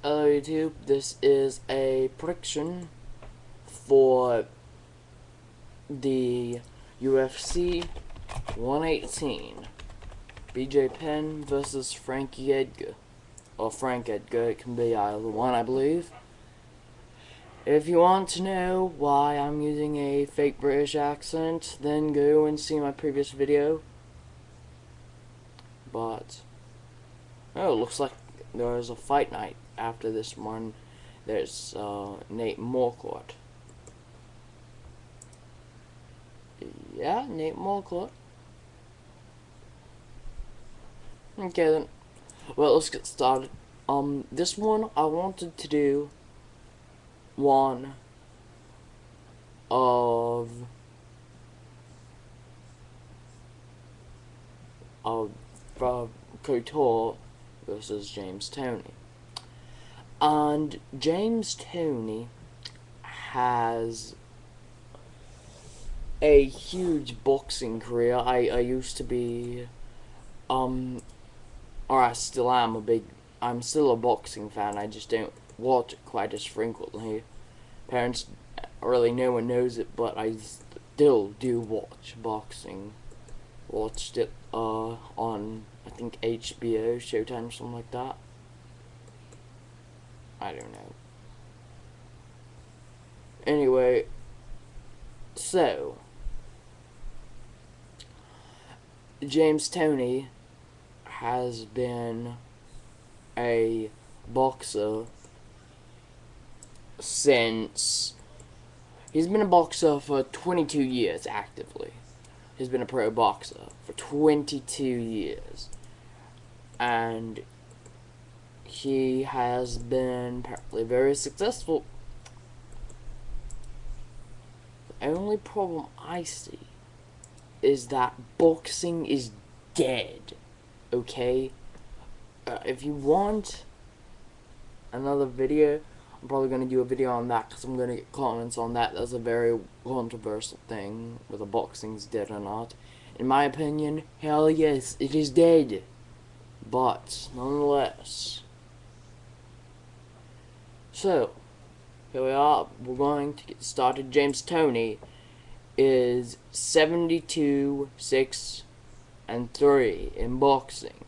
Hello YouTube, this is a prediction for the UFC 118. BJ Penn versus Frankie Edgar. Or Frank Edgar, it can be either one I believe. If you want to know why I'm using a fake British accent, then go and see my previous video. But, oh, it looks like there's a fight night after this one. There's Nate Morcourt. Yeah, Nate Morcourt. Okay then. Well, let's get started. This one I wanted to do one of Couture versus James Toney. And James Toney has a huge boxing career. I used to be, or I still am I'm still a boxing fan. I just don't watch it quite as frequently. Parents, really no one knows it, but I still do watch boxing. Watched it on, I think, HBO, Showtime, something like that. I don't know. Anyway, so James Toney has been a boxer since he's been a boxer for 22 years actively. He's been a pro boxer for 22 years. And he has been apparently very successful. The only problem I see is that boxing is dead. Okay? If you want another video, I'm probably going to do a video on that because I'm going to get comments on that. That's a very controversial thing, whether boxing's dead or not. In my opinion, hell yes, it is dead. But, nonetheless. So, here we are. We're going to get started. James Toney is 72, 6, and 3 in boxing.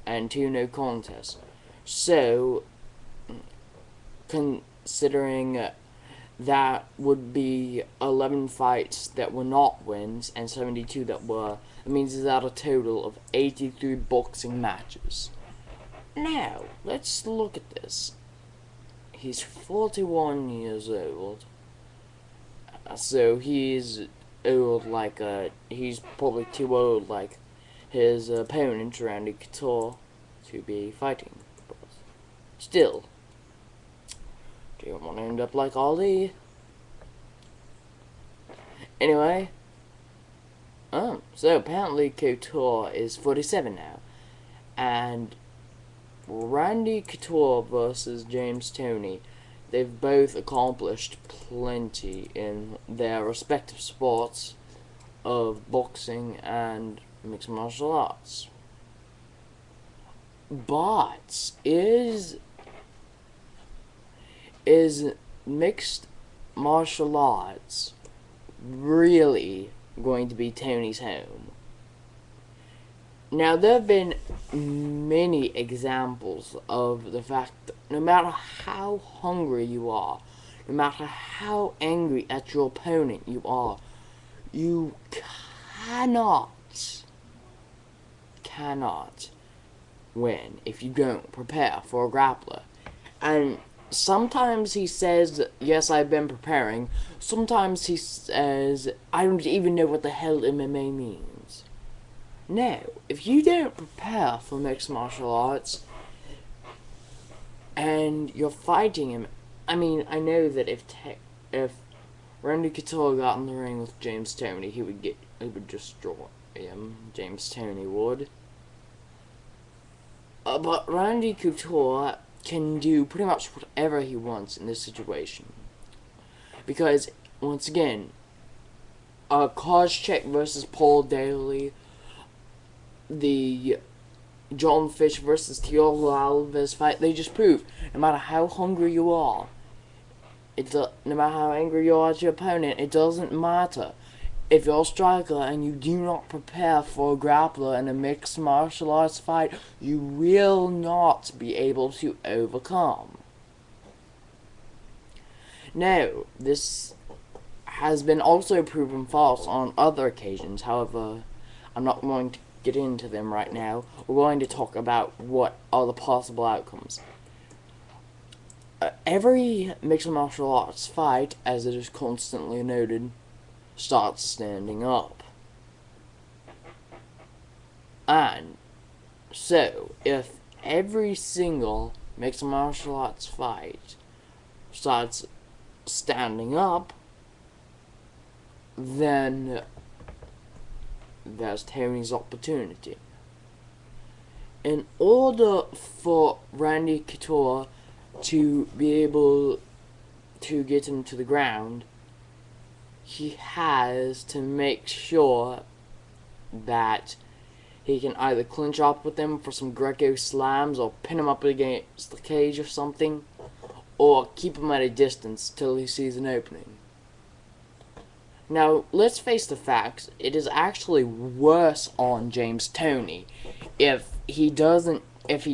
And 2 no contests. So, considering that would be 11 fights that were not wins and 72 that were, it means he's at a total of 83 boxing matches. Now, let's look at this. He's 41 years old, so he's old like, he's probably too old like his opponent, Randy Couture, to be fighting. But still, do you want to end up like Ali? Anyway, so apparently Couture is 47 now, and Randy Couture versus James Toney, they've both accomplished plenty in their respective sports of boxing and mixed martial arts. But is mixed martial arts really going to be Toney's home? Now, there have been many examples of the fact that no matter how hungry you are, no matter how angry at your opponent you are, you cannot win if you don't prepare for a grappler. And sometimes he says, yes, I've been preparing. Sometimes he says, I don't even know what the hell MMA means. Now, if you don't prepare for mixed martial arts and you're fighting him, I mean, I know that if Randy Couture got in the ring with James Toney, he would destroy him. James Toney would. But Randy Couture can do pretty much whatever he wants in this situation. Because, once again, Koscheck versus Paul Daly, the John Fish versus Thiago Alves fight, they just prove no matter how hungry you are, no matter how angry you are at your opponent, it doesn't matter. If you're a striker and you do not prepare for a grappler in a mixed martial arts fight, you will not be able to overcome. Now, this has been also proven false on other occasions. However, I'm not going to get into them right now. We're going to talk about what are the possible outcomes. Every mixed martial arts fight, as it is constantly noted, starts standing up. And so, if every single mixed martial arts fight starts standing up, then there's Toney's opportunity. In order for Randy Couture to be able to get him to the ground, he has to make sure that he can either clinch up with him for some Greco slams or pin him up against the cage or something, or keep him at a distance till he sees an opening. Now, let's face the facts. It is actually worse on James Toney if he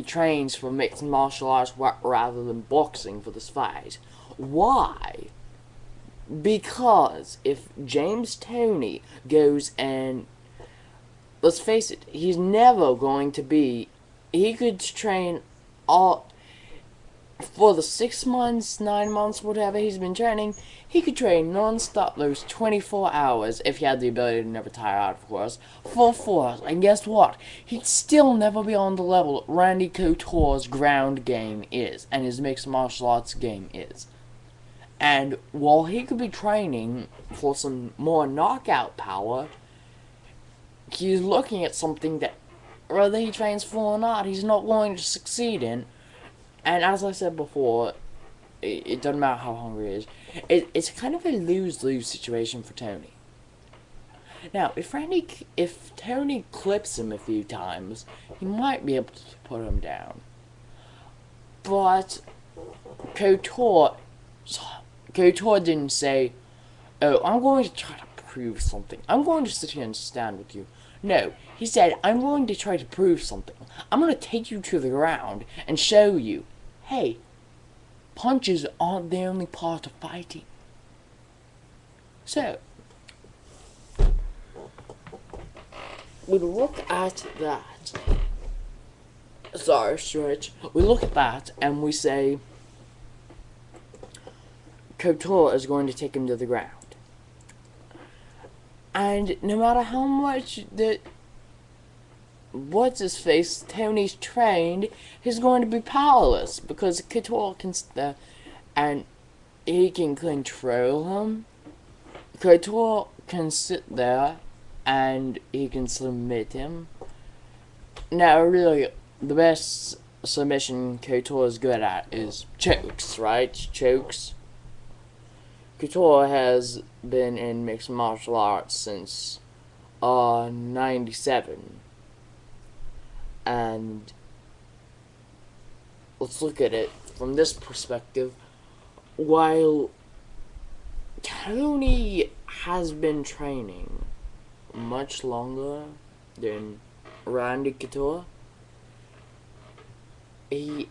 trains for mixed martial arts rather than boxing for this fight. Why? Because if James Toney goes and, let's face it, he's never going to be, he could train all, for the 6 months, 9 months, whatever he's been training, he could train non-stop those 24 hours, if he had the ability to never tire out, of course, full force, and guess what? He'd still never be on the level that Randy Couture's ground game is, and his mixed martial arts game is. And while he could be training for some more knockout power, he's looking at something that, whether he trains for or not, he's not going to succeed in. And as I said before, it doesn't matter how hungry he is. It's kind of a lose-lose situation for Toney. Now, if Toney clips him a few times, he might be able to put him down. But Couture didn't say, "Oh, I'm going to try to prove something. I'm going to sit here and stand with you." No, he said, "I'm going to try to prove something. I'm going to take you to the ground and show you, hey, punches aren't the only part of fighting." So, we look at that. Sorry, stretch. We look at that and we say, Couture is going to take him to the ground. And no matter how much what's-his-face Toney's trained, he's going to be powerless, because Couture can and he can control him. Couture can sit there and he can submit him. Now, really, the best submission Couture is good at is chokes, right? Chokes. Couture has been in mixed martial arts since 97. And let's look at it from this perspective. While Toney has been training much longer than Randy Couture, he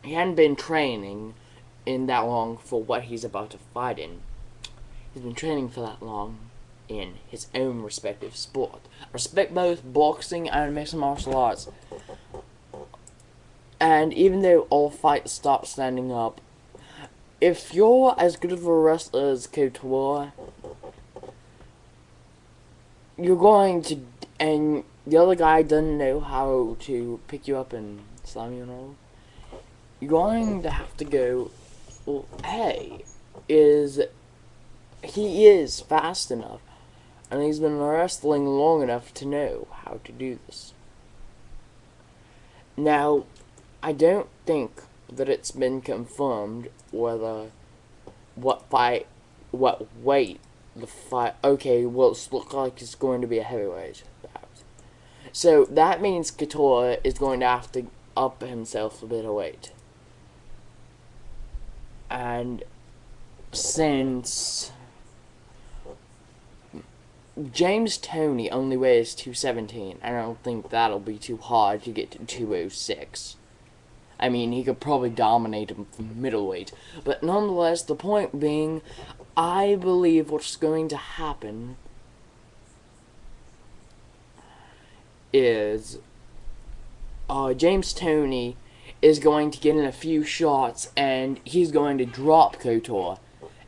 hadn't been training in that long for what he's about to fight in. He's been training for that long in his own respective sport. I respect both boxing and mixed martial arts. And even though all fights stop standing up, if you're as good of a wrestler as Couture, you're going to, and the other guy doesn't know how to pick you up and slam you and all, you're going to have to go, well, hey, he is fast enough, and he's been wrestling long enough to know how to do this. Now, I don't think that it's been confirmed whether what weight the fight. Okay, well, it's look like it's going to be a heavyweight. So that means Couture is going to have to up himself a bit of weight. And since James Toney only weighs 217, I don't think that'll be too hard to get to 206. I mean, he could probably dominate him from middleweight. But nonetheless, the point being, I believe what's going to happen is James Toney is going to get in a few shots and he's going to drop Couture.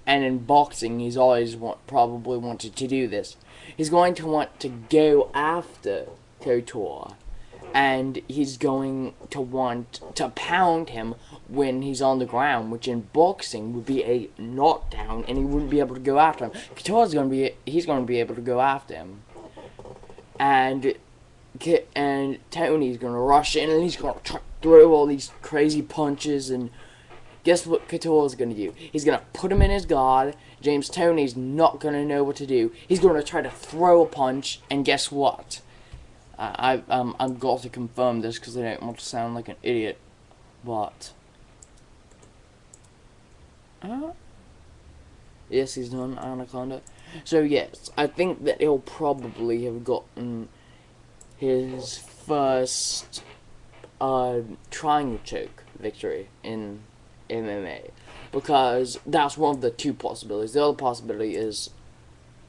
And in boxing, he's always probably wanted to do this. He's going to want to go after Couture. And he's going to want to pound him when he's on the ground, which in boxing would be a knockdown, and he wouldn't be able to go after him. Couture's going to be able to go after him. And Toney's going to rush in, and he's going to throw all these crazy punches, and guess what Couture's going to do? He's going to put him in his guard. James Toney's not going to know what to do. He's going to try to throw a punch, and guess what? I've got to confirm this because I don't want to sound like an idiot, but yes, he's done Anaconda. So yes, I think that he'll probably have gotten his first triangle choke victory in MMA, because that's one of the two possibilities. The other possibility is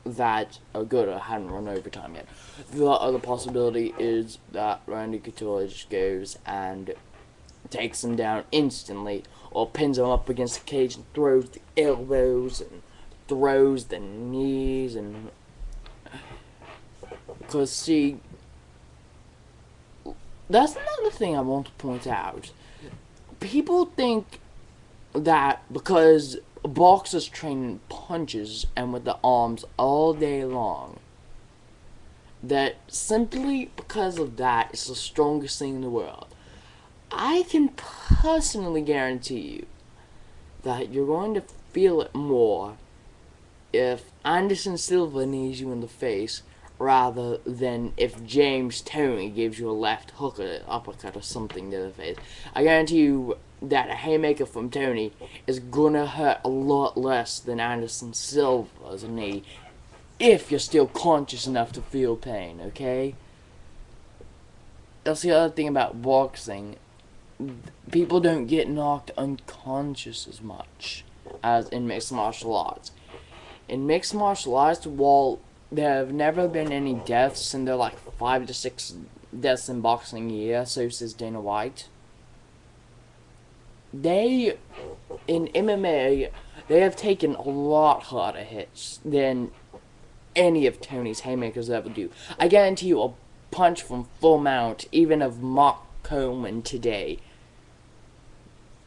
that Ogoda hadn't run overtime yet. The other possibility is that Randy Couture just goes and takes him down instantly, or pins him up against the cage and throws the elbows and throws the knees, and because see, that's another thing I want to point out. People think that because boxers train in punches and with the arms all day long, that simply because of that, it's the strongest thing in the world. I can personally guarantee you that you're going to feel it more if Anderson Silva knees you in the face rather than if James Toney gives you a left hook or an uppercut or something to the face. I guarantee you that a haymaker from Toney is gonna hurt a lot less than Anderson Silva's knee if you're still conscious enough to feel pain, okay? That's the other thing about boxing. People don't get knocked unconscious as much as in mixed martial arts. In mixed martial arts, while there have never been any deaths, and there are like 5 to 6 deaths in boxing a year, so says Dana White. In MMA, they have taken a lot harder hits than any of Toney's haymakers ever do. I guarantee you a punch from full mount, even of Mark Coleman today,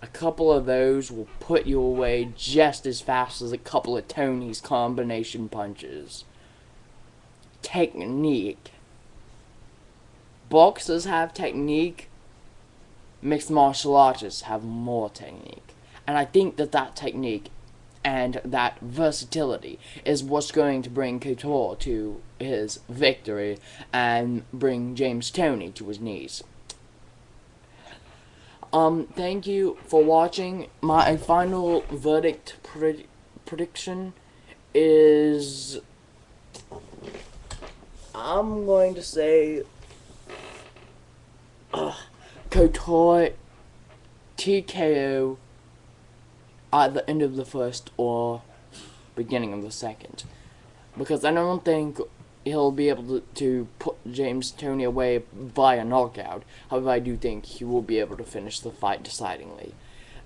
a couple of those will put you away just as fast as a couple of Toney's combination punches. Technique. Boxers have technique. Mixed martial artists have more technique. And I think that that technique and that versatility is what's going to bring Couture to his victory and bring James Toney to his knees. Thank you for watching. My final verdict prediction is, I'm going to say Couture TKO at the end of the first or beginning of the second, because I don't think he'll be able to put James Toney away by a knockout. However, I do think he will be able to finish the fight decidingly.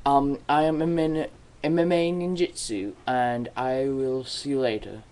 I am MMA Ninjitsu, and I will see you later.